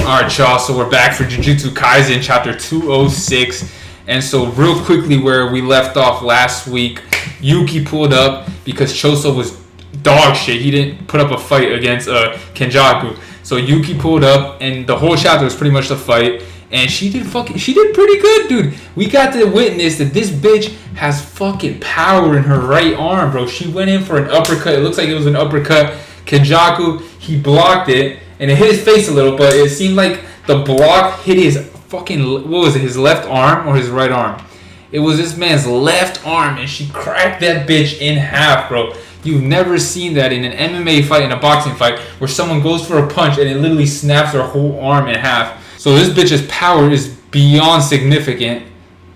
Alright, y'all, so we're back for Jujutsu Kaisen chapter 206. And so real quickly, where we left off last week, Yuki pulled up because Choso was dog shit. He didn't put up a fight against Kenjaku. So Yuki pulled up, and the whole chapter was pretty much the fight. And she did pretty good, dude. We got to witness that this bitch has fucking power in her right arm, bro. She went in for an uppercut. It looks like it was an uppercut. Kenjaku, he blocked it, and it hit his face a little, but it seemed like the block hit his fucking, what was it, his left arm or his right arm? It was this man's left arm, and she cracked that bitch in half, bro. You've never seen that in an MMA fight, in a boxing fight, where someone goes for a punch and it literally snaps their whole arm in half. So this bitch's power is beyond significant.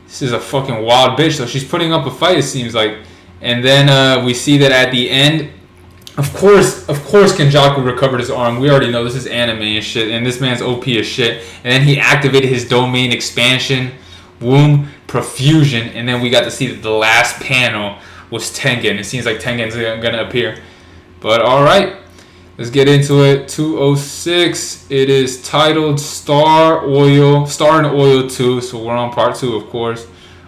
This is a fucking wild bitch. So she's putting up a fight, it seems like. And then we see that at the end, of course, Kenjaku recovered his arm. We already know this is anime and shit, and this man's OP as shit. And then he activated his domain expansion, womb profusion, and then we got to see that the last panel was Tengen. It seems like Tengen's gonna appear. But alright, let's get into it. 206. It is titled Star and Oil 2, so we're on part 2, of course.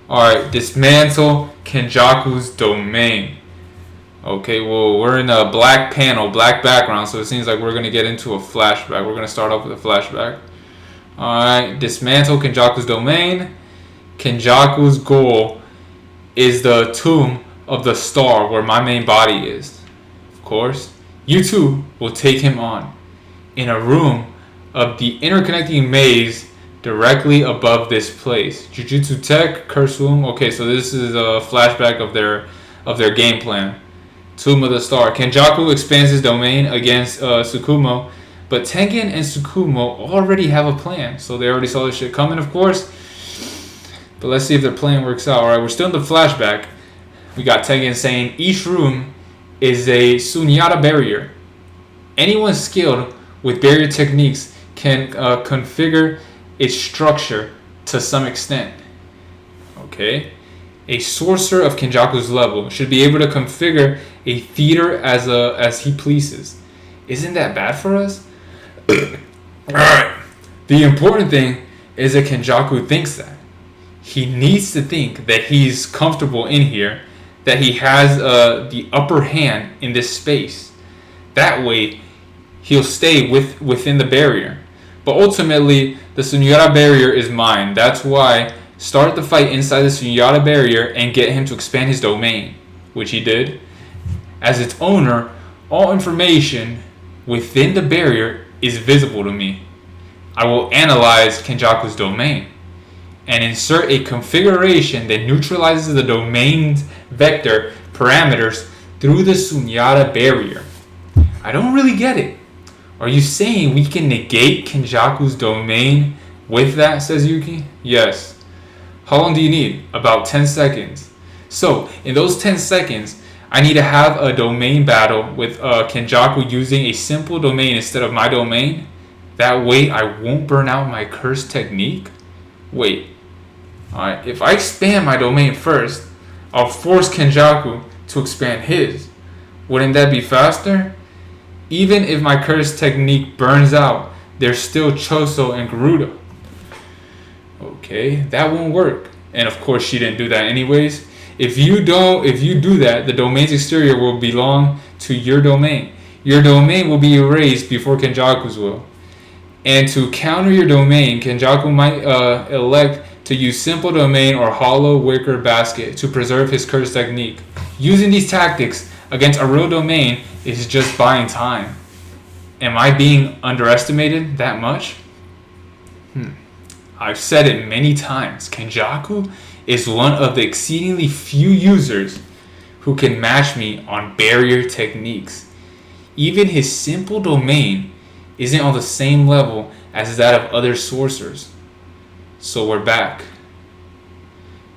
Alright, dismantle Kenjaku's domain. Okay, well, we're in a black panel, black background, so it seems like we're going to get into a flashback. We're going to start off with a flashback. Alright, dismantle Kenjaku's domain. Kenjaku's goal is the tomb of the star where my main body is. Of course, you two will take him on in a room of the interconnecting maze directly above this place. Jujutsu Tech, Curse Womb. Okay, so this is a flashback of their game plan. Tomb of the Star. Kenjaku expands his domain against Tsukumo, but Tengen and Tsukumo already have a plan, so they already saw this shit coming, of course. But let's see if their plan works out. Alright, we're still in the flashback. We got Tengen saying each room is a sunyata barrier. Anyone skilled with barrier techniques can configure its structure to some extent. Okay. A sorcerer of Kenjaku's level should be able to configure a theater as he pleases. Isn't that bad for us? Alright. The important thing is that Kenjaku thinks that. He needs to think that he's comfortable in here, that he has the upper hand in this space. That way, he'll stay within the barrier. But ultimately, the Sunyata barrier is mine. That's why start the fight inside the Sunyata barrier and get him to expand his domain, which he did. As its owner, all information within the barrier is visible to me. I will analyze Kenjaku's domain and insert a configuration that neutralizes the domain's vector parameters through the Sunyata barrier. I don't really get it. Are you saying we can negate Kenjaku's domain with that, says Yuki? Yes. How long do you need? About 10 seconds. So, in those 10 seconds, I need to have a domain battle with Kenjaku using a simple domain instead of my domain. That way, I won't burn out my curse technique. Wait. Alright, if I expand my domain first, I'll force Kenjaku to expand his. Wouldn't that be faster? Even if my curse technique burns out, there's still Choso and Garuda. Okay, that won't work. And of course she didn't do that anyways. If you do that, the domain's exterior will belong to your domain. Your domain will be erased before Kenjaku's will. And to counter your domain, Kenjaku might elect to use simple domain or hollow wicker basket to preserve his curse technique. Using these tactics against a real domain is just buying time. Am I being underestimated that much? I've said it many times. Kenjaku is one of the exceedingly few users who can match me on barrier techniques. Even his simple domain isn't on the same level as that of other sorcerers. So we're back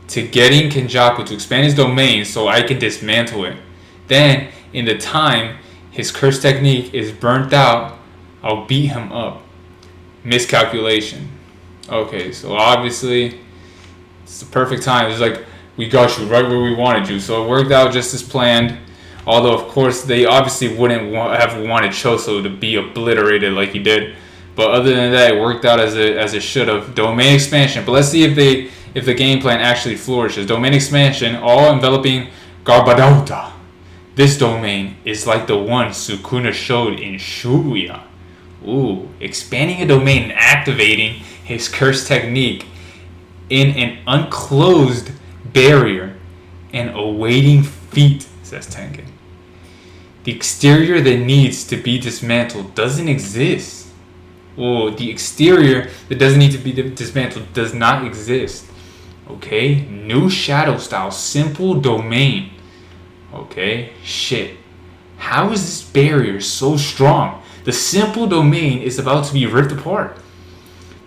to getting Kenjaku to expand his domain so I can dismantle it. Then, in the time his curse technique is burnt out, I'll beat him up. Miscalculation. Okay, so obviously it's the perfect time. It's like, we got you right where we wanted you. So it worked out just as planned. Although, of course, they obviously wouldn't have wanted Choso to be obliterated like he did. But other than that, it worked out as it should have. Domain expansion. But let's see if the game plan actually flourishes. Domain expansion, all enveloping Garbadota. This domain is like the one Sukuna showed in Shibuya. Ooh, expanding a domain and activating his curse technique in an unclosed barrier and awaiting feat, says Tengen. The exterior that needs to be dismantled doesn't exist. Oh, the exterior that doesn't need to be dismantled does not exist. Okay? New shadow style, simple domain. Okay? Shit. How is this barrier so strong? The simple domain is about to be ripped apart.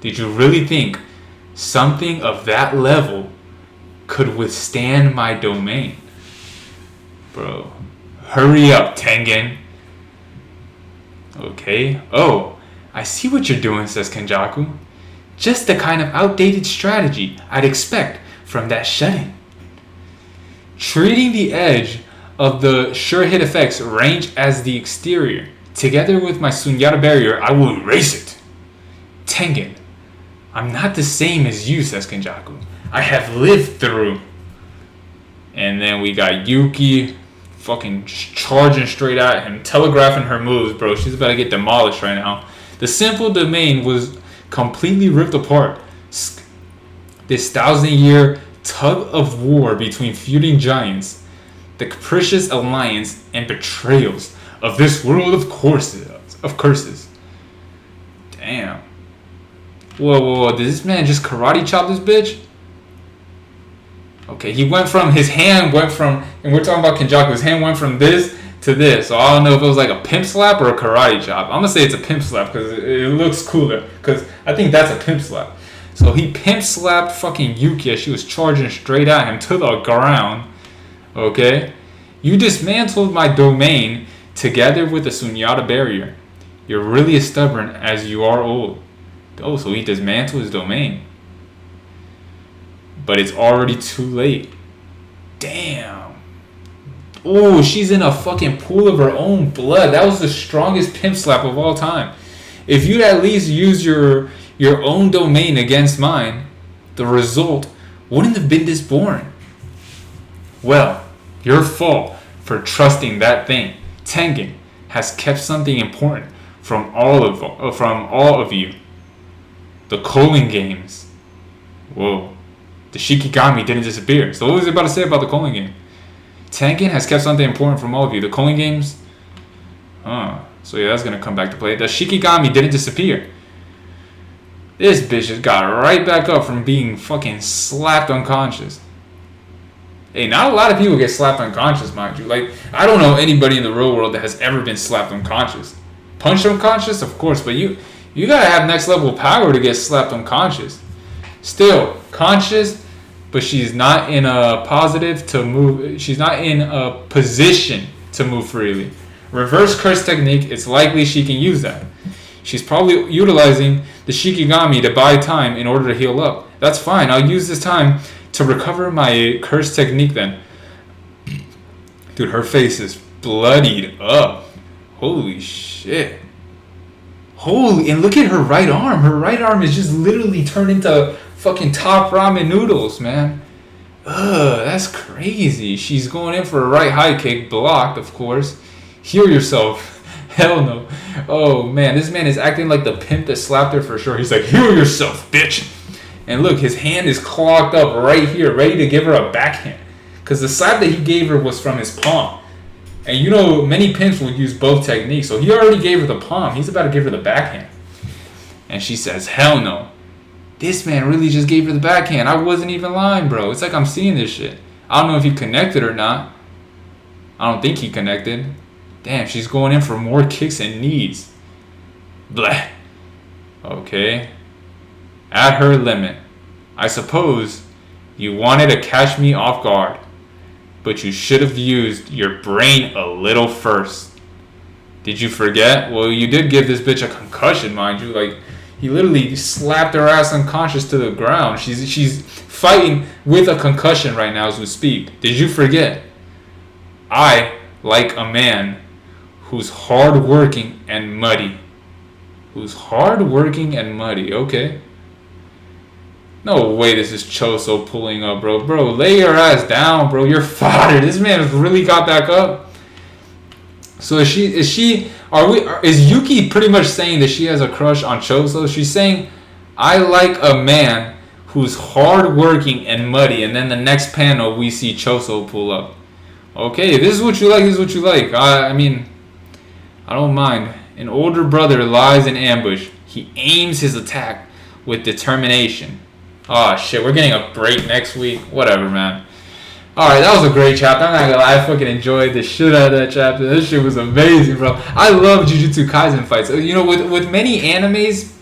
Did you really think something of that level could withstand my domain? Bro. Hurry up, Tengen. Okay. Oh, I see what you're doing, says Kenjaku. Just the kind of outdated strategy I'd expect from that shut-in. Treating the edge of the sure hit effects range as the exterior. Together with my Sunyata barrier, I will erase it. Tengen, I'm not the same as you, says Kenjaku. I have lived through. And then we got Yuki fucking charging straight at him, telegraphing her moves, bro. She's about to get demolished right now. The simple domain was completely ripped apart. This 1,000-year tug of war between feuding giants, the capricious alliance and betrayals of this world of curses. Damn. Whoa. Did this man just karate chop this bitch? Okay, his hand went from, and we're talking about Kenjaku, his hand went from this to this. So I don't know if it was like a pimp slap or a karate chop. I'm going to say it's a pimp slap because it looks cooler. Because I think that's a pimp slap. So he pimp slapped fucking Yuki as she was charging straight at him to the ground. Okay? You dismantled my domain together with the Sunyata barrier. You're really as stubborn as you are old. Oh, so he dismantled his domain. But it's already too late. Damn. Oh, she's in a fucking pool of her own blood. That was the strongest pimp slap of all time. If you'd at least use your own domain against mine, the result wouldn't have been this boring. Well, your fault for trusting that thing. Tengen has kept something important from all of you. The Colon Games. Whoa. The Shikigami didn't disappear. So what was he about to say about the Colon Game? Tengen has kept something important from all of you. The Colon Games? So yeah, that's going to come back to play. The Shikigami didn't disappear. This bitch just got right back up from being fucking slapped unconscious. Hey, not a lot of people get slapped unconscious, mind you. Like, I don't know anybody in the real world that has ever been slapped unconscious. Punched unconscious? Of course, but you gotta have next level power to get slapped unconscious. Still, conscious, but she's not in a she's not in a position to move freely. Reverse curse technique, it's likely she can use that. She's probably utilizing the Shikigami to buy time in order to heal up. That's fine, I'll use this time to recover my curse technique then. Dude, her face is bloodied up. Holy shit. And look at her right arm. Her right arm is just literally turned into fucking top ramen noodles, man. That's crazy. She's going in for a right high kick, blocked, of course. Heal yourself. Hell no. Oh, man, this man is acting like the pimp that slapped her for sure. He's like, heal yourself, bitch. And look, his hand is clogged up right here, ready to give her a backhand. Because the slap that he gave her was from his palm. And you know, many pimps will use both techniques. So he already gave her the palm. He's about to give her the backhand. And she says, hell no. This man really just gave her the backhand. I wasn't even lying, bro. It's like I'm seeing this shit. I don't know if he connected or not. I don't think he connected. Damn, she's going in for more kicks and knees. Bleh. Okay. At her limit. I suppose you wanted to catch me off guard. But you should have used your brain a little first. Did you forget? Well, you did give this bitch a concussion, mind you. Like, he literally slapped her ass unconscious to the ground. She's fighting with a concussion right now as we speak. Did you forget? I like a man who's hardworking and muddy. who's hardworking and muddy. Okay. No way this is Choso pulling up, bro. Bro, lay your ass down, bro. You're fodder. This man has really got back up. So is Yuki pretty much saying that she has a crush on Choso? She's saying, I like a man who's hardworking and muddy. And then the next panel, we see Choso pull up. Okay, this is what you like. This is what you like. I mean, I don't mind. An older brother lies in ambush. He aims his attack with determination. Oh shit, we're getting a break next week. Whatever, man. Alright, that was a great chapter. I'm not gonna lie, I fucking enjoyed the shit out of that chapter. This shit was amazing, bro. I love Jujutsu Kaisen fights. You know, with many animes,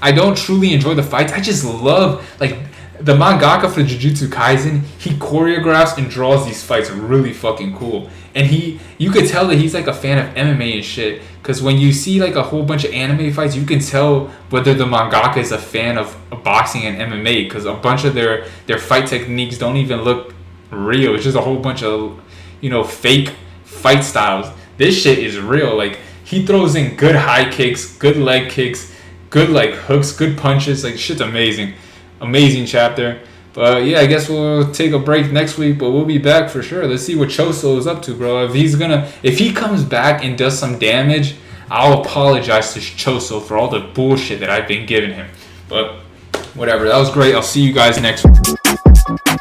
I don't truly enjoy the fights. I just love, like, the mangaka for Jujutsu Kaisen, he choreographs and draws these fights really fucking cool. And you could tell that he's like a fan of MMA and shit. Because when you see like a whole bunch of anime fights, you can tell whether the mangaka is a fan of boxing and MMA. Because a bunch of their fight techniques don't even look real. It's just a whole bunch of, fake fight styles. This shit is real. Like, he throws in good high kicks, good leg kicks, good like hooks, good punches. Like, shit's amazing. Amazing chapter. But yeah, I guess we'll take a break next week, but we'll be back for sure. Let's see what Choso is up to, bro. If he comes back and does some damage, I'll apologize to Choso for all the bullshit that I've been giving him. But whatever, that was great. I'll see you guys next week.